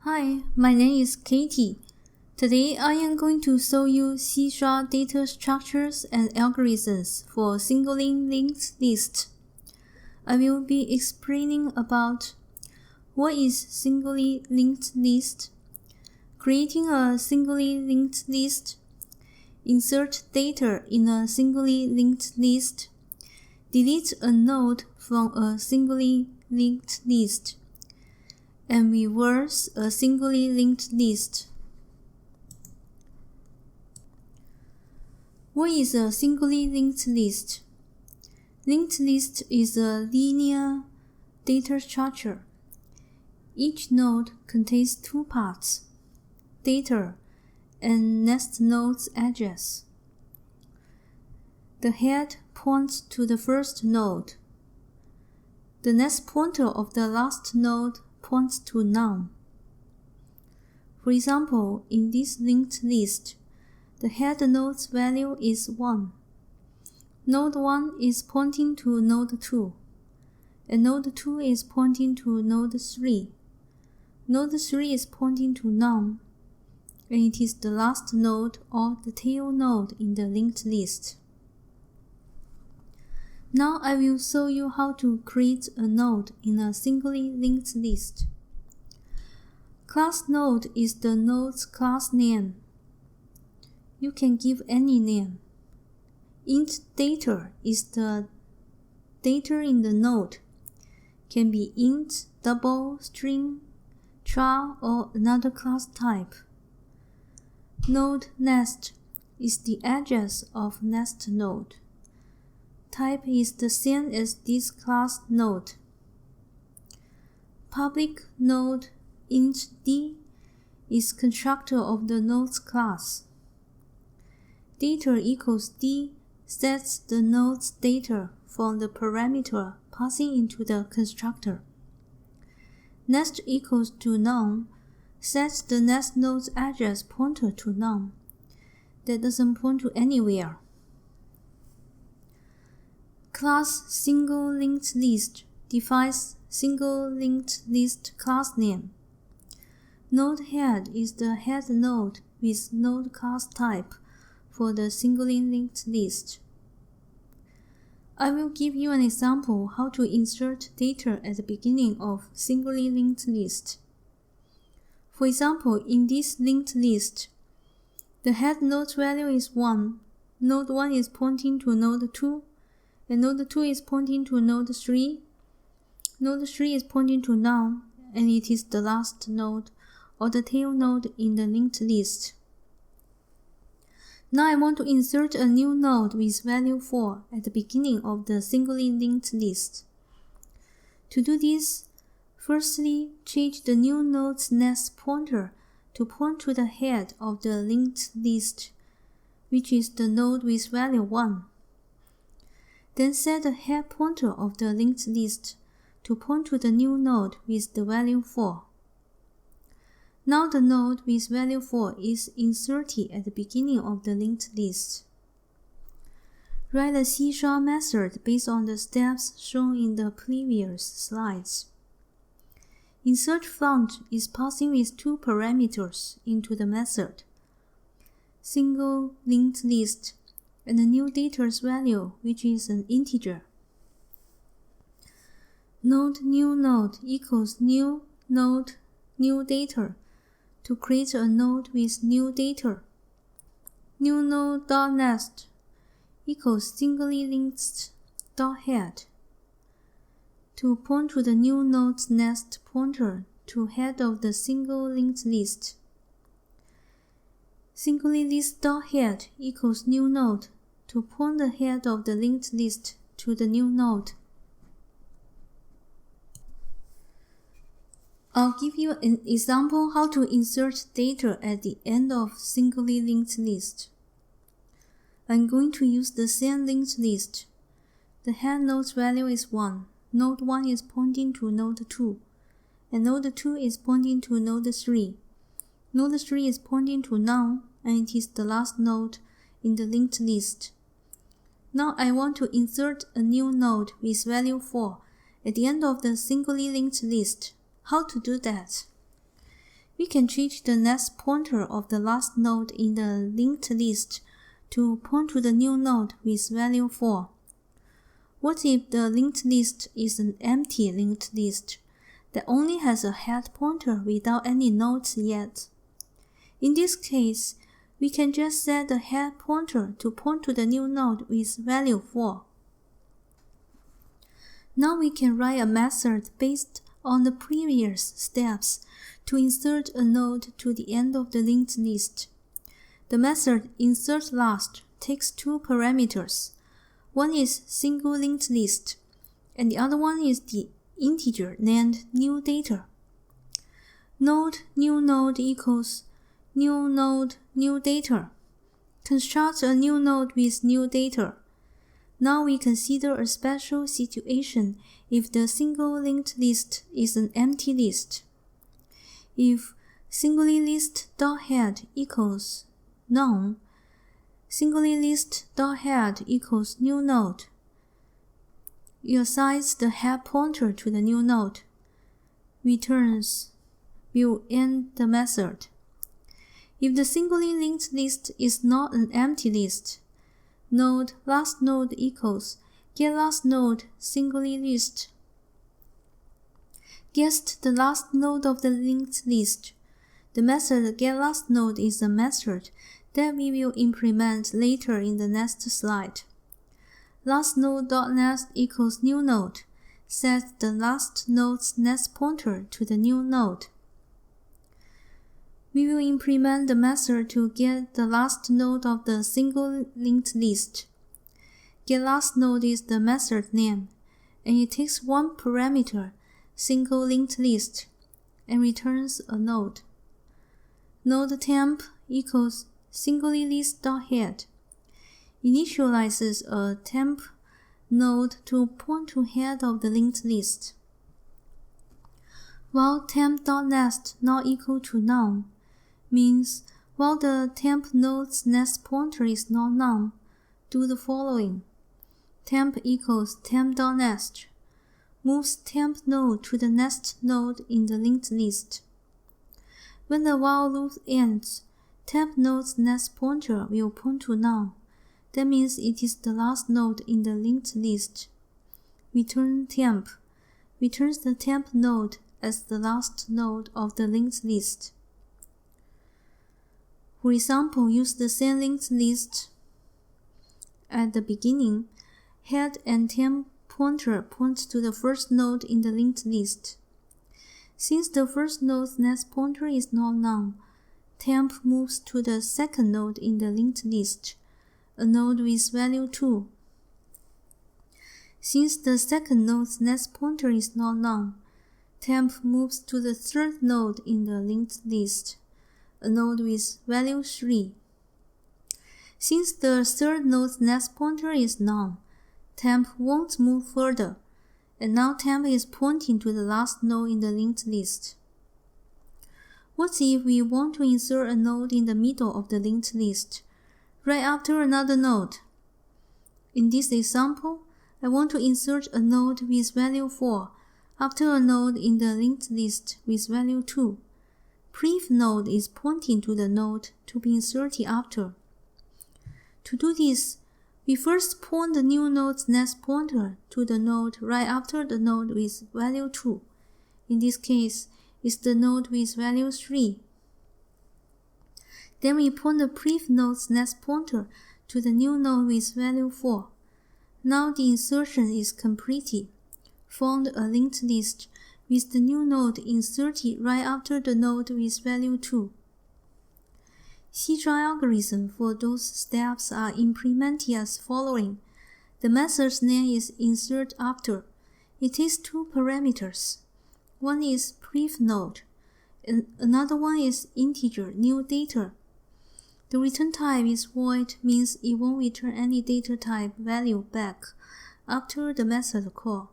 Hi, my name is Katie. Today I am going to show you C# data structures and algorithms for singly linked list. I will be explaining about what is singly linked list, creating a singly linked list, insert data in a singly linked list, delete a node from a singly linked list, and reverse a singly linked list. What is a singly linked list? Linked list is a linear data structure. Each node contains two parts, data and next node's address. The head points to the first node. The next pointer of the last node points to none. For example, in this linked list, the head node's value is 1. Node 1 is pointing to node 2, and node 2 is pointing to node 3. Node 3 is pointing to none, and it is the last node or the tail node in the linked list. Now I will show you how to create a node in a singly linked list. Class node is the node's class name. You can give any name. Int data is the data in the node. Can be int, double, string, char, or another class type. Node next is the address of next node. Type is the same as this class node. Public node int d is constructor of the node's class. Data equals d sets the node's data from the parameter passing into the constructor. Next equals to none sets the next node's address pointer to none. That doesn't point to anywhere. Class single linked list defines single linked list class name. Node head is the head node with node class type for the singly linked list. I will give you an example how to insert data at the beginning of singly linked list. For example, in this linked list, the head node's value is 1. Node 1 is pointing to node 2, and node 2 is pointing to node 3. Node 3 is pointing to none, and it is the last node or the tail node in the linked list. Now I want to insert a new node with value 4 at the beginning of the singly linked list. To do this, firstly, change the new node's next pointer to point to the head of the linked list, which is the node with value 1. Then set the head pointer of the linked list to point to the new node with the value 4. Now the node with value 4 is inserted at the beginning of the linked list. Write a C# method based on the steps shown in the previous slides. Insert font is passing with two parameters into the method, single linked list, and the new data's value, which is an integer. Node new node equals new node new data to create a node with new data. New node.next equals singly linked .head to point to the new node's next pointer to head of the single linked list. Singly list.head equals new node to point the head of the linked list to the new node. I'll give you an example how to insert data at the end of singly linked list. I'm going to use the same linked list. The head node's value is 1. Node 1 is pointing to node 2, and node 2 is pointing to node 3. Node 3 is pointing to none, and it is the last node in the linked list. Now I want to insert a new node with value 4 at the end of the singly linked list. How to do that? we can change the next pointer of the last node in the linked list to point to the new node with value 4. What if the linked list is an empty linked list that only has a head pointer without any nodes yet? In this case, we can just set the head pointer to point to the new node with value 4. Now we can write a method based on the previous steps to insert a node to the end of the linked list. The method insertLast takes two parameters. One is single linked list, and the other one is the integer named newData. Node new node equals new node new data. Construct a new node with new data. Now we consider a special situation if the single linked list is an empty list. If singlyList.head equals none, singlyList.head equals new node. You assign the head pointer to the new node. Returns will end the method. If the singly linked list is not an empty list, node last node equals getLastNode singly list. Guessed the last node of the linked list. The method getLastNode is a method that we will implement later in the next slide. LastNode.next equals new node. Set the last node's next pointer to the new node. We will implement the method to get the last node of the single linked list. getLastNode is the method name, and it takes one parameter, single linked list, and returns a node. NodeTemp equals singlyList.head. Initializes a temp node to point to head of the linked list. While temp.next not equal to none means while the temp node's next pointer is not none, do the following. Temp equals temp.next. Moves temp node to the next node in the linked list. When the while loop ends, temp node's next pointer will point to none. That means it is the last node in the linked list. Return temp returns the temp node as the last node of the linked list. For example, use the same linked list. At the beginning, head and temp pointer point to the first node in the linked list. Since the first node's next pointer is not none, temp moves to the second node in the linked list, a node with value 2. Since the second node's next pointer is not none, temp moves to the third node in the linked list, a node with value 3. Since the third node's next pointer is none, temp won't move further, and now temp is pointing to the last node in the linked list. What if we want to insert a node in the middle of the linked list, right after another node? In this example, I want to insert a node with value 4 after a node in the linked list with value 2. Prev node is pointing to the node to be inserted after. To do this, we first point the new node's next pointer to the node right after the node with value 2. In this case, it's the node with value 3. Then we point the prev node's next pointer to the new node with value 4. Now the insertion is completed. Found a linked list with the new node inserted right after the node with value 2. C-join algorithm for those steps are implemented as following. The method's name is insertAfter. It takes two parameters. One is prev node, and another one is integer newData. The return type is void, means it won't return any data type value back after the method call.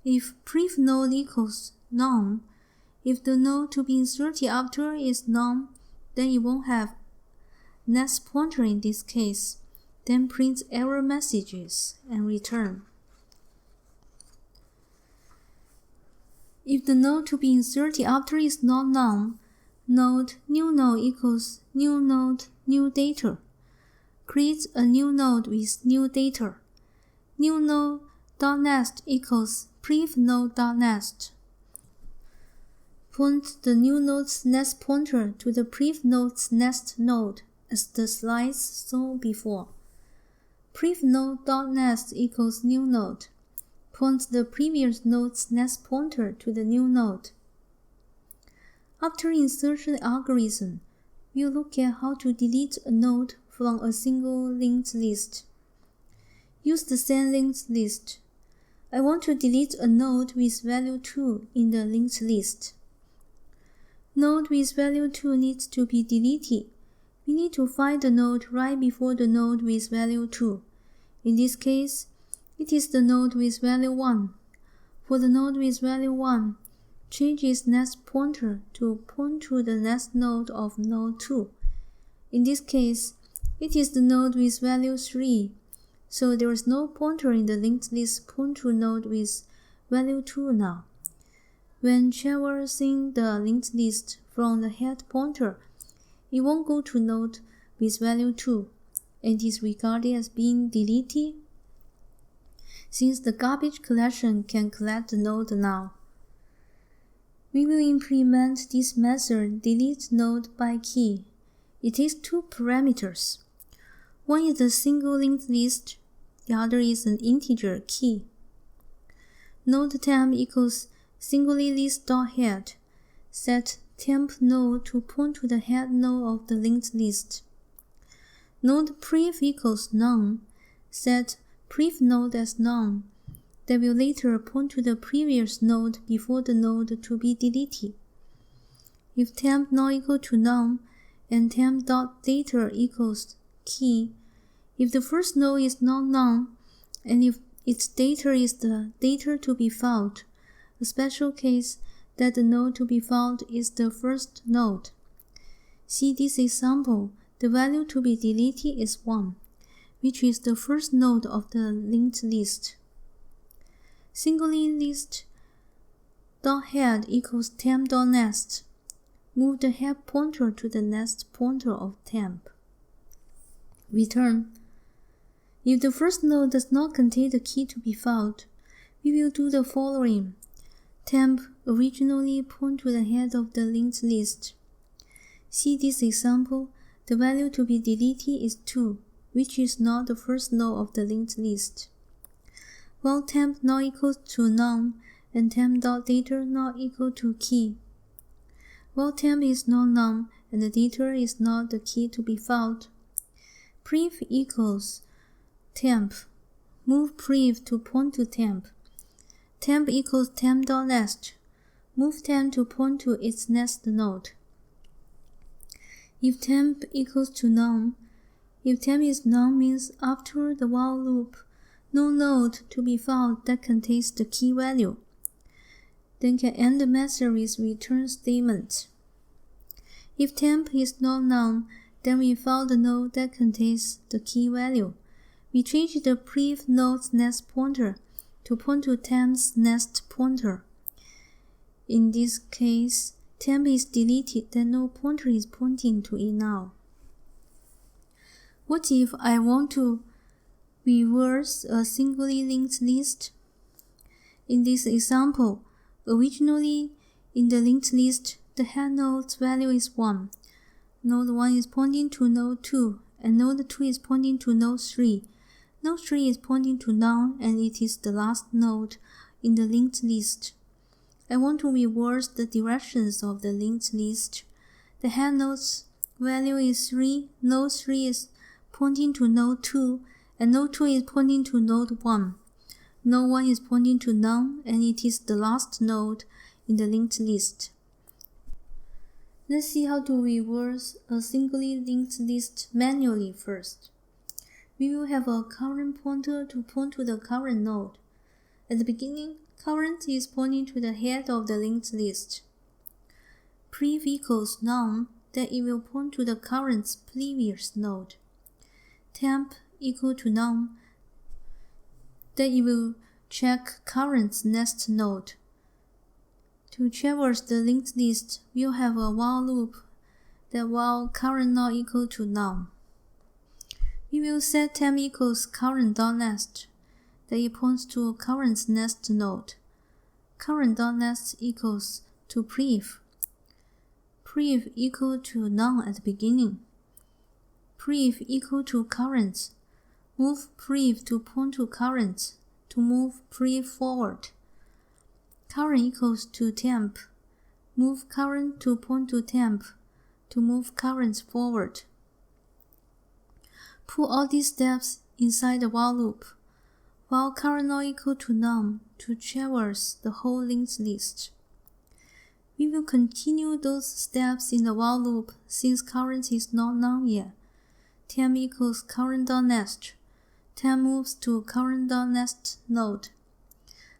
If prev node equals none, if the node to be inserted after is none, then it won't have next pointer in this case. Then print error messages and return. If the node to be inserted after is not none, node new node equals new node new data. Create a new node with new data. New node.next equals prev node.next. Point the new node's next pointer to the prev node's next node, as the slides saw before. Prev node.next equals new node. Point the previous node's next pointer to the new node. After insertion algorithm, we'll look at how to delete a node from a single linked list. Use the same linked list. I want to delete a node with value 2 in the linked list. Node with value 2 needs to be deleted. We need to find the node right before the node with value 2. In this case, it is the node with value 1. For the node with value 1, change its next pointer to point to the next node of node 2. In this case, it is the node with value 3, so there is no pointer in the linked list point to node with value 2 now. When traversing the linked list from the head pointer, it won't go to node with value 2, and is regarded as being deleted, since the garbage collection can collect the node now. We will implement this method delete node by key. It takes two parameters. One is the single linked list, the other is an integer key. Node temp equals singly list.head. Set temp node to point to the head node of the linked list. Node prev equals none. Set prev node as none. That will later point to the previous node before the node to be deleted. If temp not equal to none and temp.data equals key, if the first node is not none, and if its data is the data to be found, a special case that the node to be found is the first node. See this example, the value to be deleted is 1, which is the first node of the linked list. Singly list.head equals temp.next. Move the head pointer to the next pointer of temp. Return. If the first node does not contain the key to be found, we will do the following. Temp originally point to the head of the linked list. See this example, the value to be deleted is 2, which is not the first node of the linked list. While temp not equal to none and temp.data not equal to key. While temp is not none and the data is not the key to be found. Prev equals temp. Move prev to point to temp. Temp equals temp.next. Move temp to point to its next node. If temp equals to none, if temp is none means after the while loop, no node to be found that contains the key value. Then can end the method with return statement. If temp is not none, then we found the node that contains the key value. We change the prev node's next pointer to point to temp's next pointer. In this case, temp is deleted, then no pointer is pointing to it now. What if I want to reverse a singly linked list? In this example, originally in the linked list, the head node's value is 1. Node 1 is pointing to node 2, and node 2 is pointing to node 3. Node 3 is pointing to none, and it is the last node in the linked list. I want to reverse the directions of the linked list. The head node's value is 3, node 3 is pointing to node 2, and node 2 is pointing to node 1. Node 1 is pointing to none, and it is the last node in the linked list. Let's see how to reverse a singly linked list manually first. We will have a current pointer to point to the current node. At the beginning, current is pointing to the head of the linked list. Prev equals none, then it will point to the current's previous node. Temp equal to none, then it will check current's next node To traverse the linked list, we'll have a while loop that while current not equal to none. We will set temp equals current.next, that it points to current's next node. Current.next equals to prev equal to none at the beginning. Prev equal to current. Move prev to point to current to move prev forward. Current equals to temp. Move current to point to temp to move current forward. Put all these steps inside the while loop, while current not equal to none, to traverse the whole linked list. We will continue those steps in the while loop since current is not none yet. Temp equals current.next. Temp moves to current.next node.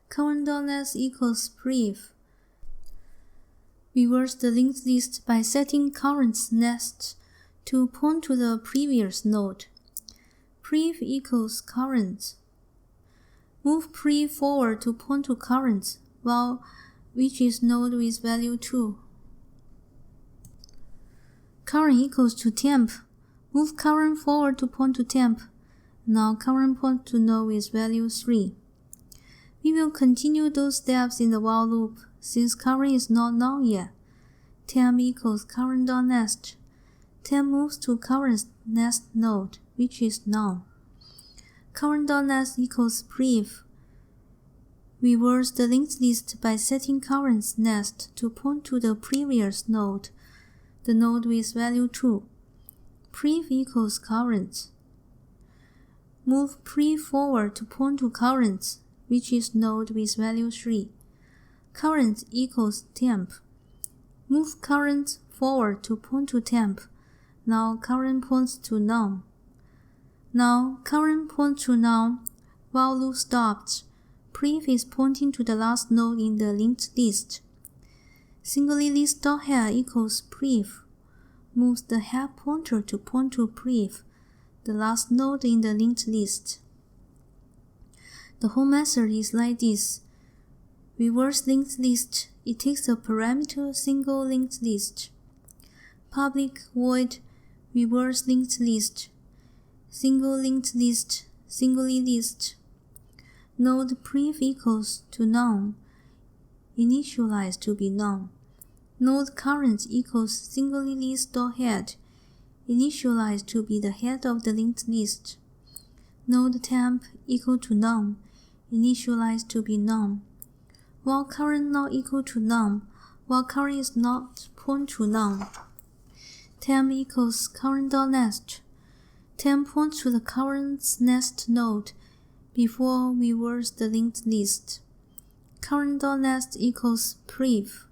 Current.next equals prev. Reverse the linked list by setting current's next to point to the previous node. Prev equals current. Move prev forward to point to current, which is node with value 2. Current equals to temp. Move current forward to point to temp. Now current point to node with value 3. We will continue those steps in the while loop since current is not none yet. Temp equals current.next. Temp moves to current's next node, which is none. Current.next equals prev. Reverse the linked list by setting current's next to point to the previous node, the node with value 2. Prev equals current. Move prev forward to point to current, which is node with value 3. Current equals temp. Move current forward to point to temp. Now current points to none. Now current points to none while loop stopped. Prev is pointing to the last node in the linked list. Singly list.head equals prev. Moves the head pointer to point to prev, the last node in the linked list. The whole method is like this. Reverse linked list. It takes a parameter single linked list. Public void reverse linked list. Single linked list. Singly list. Node prev equals to none. Initialize to be none. Node current equals singly list.head. Initialize to be the head of the linked list. Node temp equal to none. Initialize to be none. While current not equal to none, while current is not point to none. Temp equals current.next. Temp points to the current's next node before we reverse the linked list. Current.next equals prev.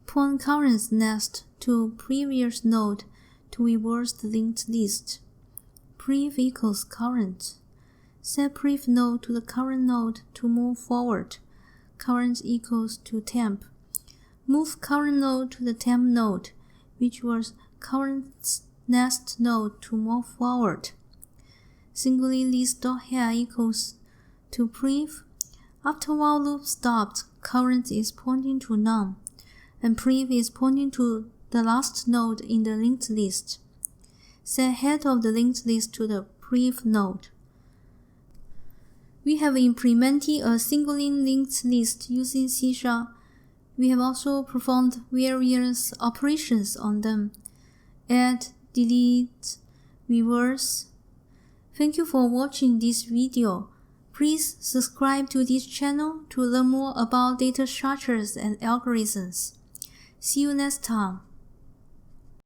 Point current's next to previous node to reverse the linked list. Prev equals current. Set prev node to the current node to move forward. Current equals to temp. Move current node to the temp node, which was current's next node to move forward. Singly list.head equals to prev. After while loop stopped, current is pointing to none, and prev is pointing to the last node in the linked list. Set head of the linked list to the prev node. We have implemented a singly linked list using C#. We have also performed various operations on them. Add, delete, reverse. Thank you for watching this video. Please subscribe to this channel to learn more about data structures and algorithms. See you next time.